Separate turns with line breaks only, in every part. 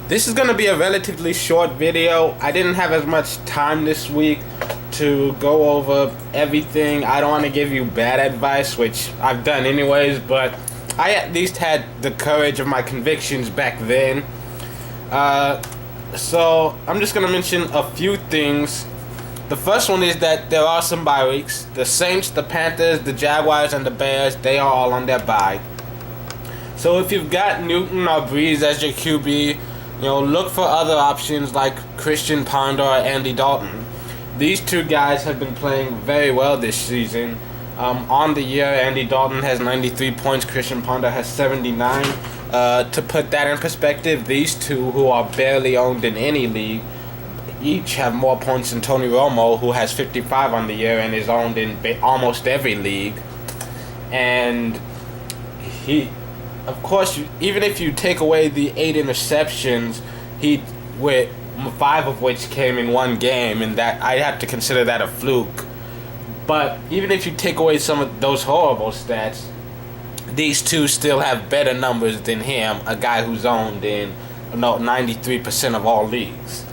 This is going to be a relatively short video. I didn't have as much time this week to go over everything. I don't want to give you bad advice, which I've done anyways, but I at least had the courage of my convictions back then. So I'm just going to mention a few things. The first one is that there are some bye weeks. The Saints, the Panthers, the Jaguars, and the Bears, they are all on their bye. So if you've got Newton or Brees as your QB, look for other options like Christian Ponder or Andy Dalton. These two guys have been playing very well this season. On the year, Andy Dalton has 93 points, Christian Ponder has 79. To put that in perspective, these two, who are barely owned in any league, each have more points than Tony Romo, who has 55 on the year and is owned in almost every league. And of course, even if you take away the 8 interceptions, with 5 of which came in one game, and that I have to consider that a fluke. But even if you take away some of those horrible stats, these two still have better numbers than him, a guy who's owned in 93% of all leagues.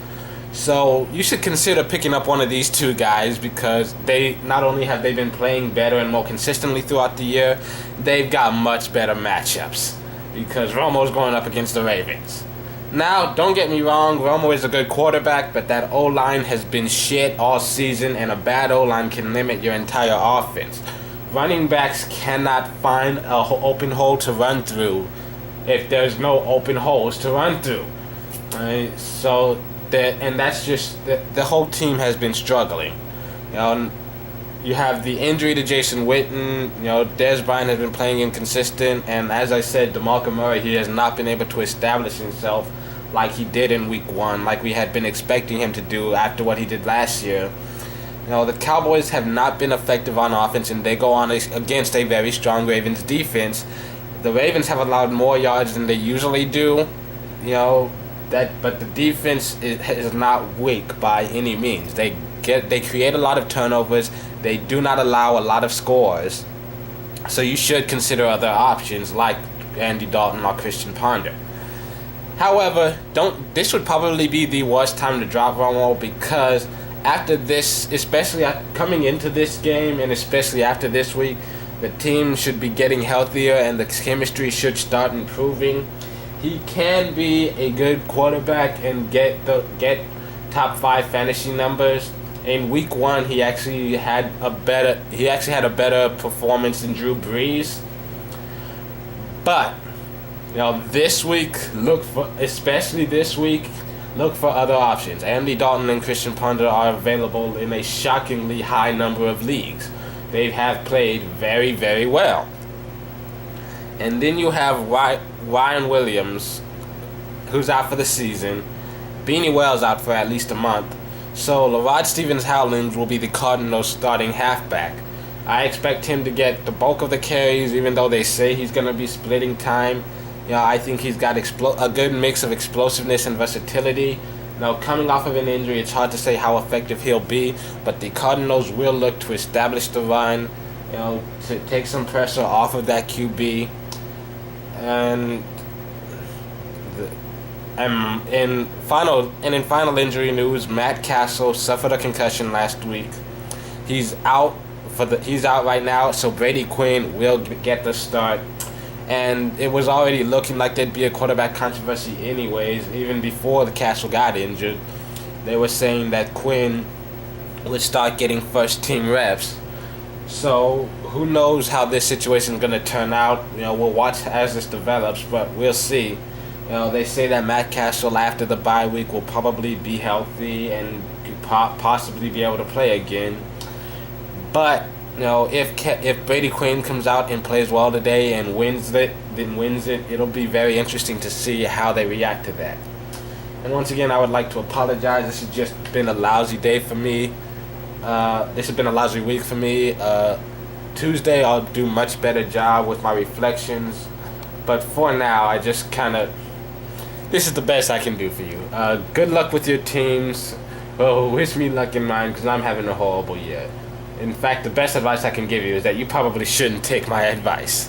So you should consider picking up one of these two guys, because they not only have they been playing better and more consistently throughout the year, they've got much better matchups, because Romo's going up against the Ravens. Now, don't get me wrong, Romo is a good quarterback, but that O-line has been shit all season, and a bad O-line can limit your entire offense. Running backs cannot find an open hole to run through if there's no open holes to run through. That's just the whole team has been struggling. You have the injury to Jason Witten. Bryant has been playing inconsistent, and as I said, Demarco Murray, he has not been able to establish himself like he did in Week 1, like we had been expecting him to do after what he did last year. The Cowboys have not been effective on offense, and they go on against a very strong Ravens defense. The Ravens have allowed more yards than they usually do. But the defense is not weak by any means. They create a lot of turnovers. They do not allow a lot of scores. So you should consider other options like Andy Dalton or Christian Ponder. However, this would probably be the worst time to drop Romo, because after this, especially coming into this game and especially after this week, the team should be getting healthier and the chemistry should start improving. He can be a good quarterback and get top 5 fantasy numbers. In Week 1, he actually had a better performance than Drew Brees. But this week, look for other options. Andy Dalton and Christian Ponder are available in a shockingly high number of leagues. They have played very, very well. And then you have Ryan Williams, who's out for the season. Beanie Wells out for at least a month. So Larod Stephens-Howling will be the Cardinals' starting halfback. I expect him to get the bulk of the carries, even though they say he's going to be splitting time. I think he's got a good mix of explosiveness and versatility. Now, coming off of an injury, it's hard to say how effective he'll be, but the Cardinals will look to establish the run, to take some pressure off of that QB. And in final injury news, Matt Cassel suffered a concussion last week. He's out right now, so Brady Quinn will get the start. And it was already looking like there'd be a quarterback controversy anyways, even before the Cassel got injured. They were saying that Quinn would start getting first-team reps. So who knows how this situation is going to turn out. We'll watch as this develops, but we'll see. They say that Matt Cassel after the bye week will probably be healthy and possibly be able to play again. But if Brady Quinn comes out and plays well today and wins it, it'll be very interesting to see how they react to that. And once again, I would like to apologize. This has just been a lousy day for me. This has been a lousy week for me. Tuesday, I'll do much better job with my reflections. But for now, I just this is the best I can do for you. Good luck with your teams. Well, wish me luck in mine, because I'm having a horrible year. In fact, the best advice I can give you is that you probably shouldn't take my advice.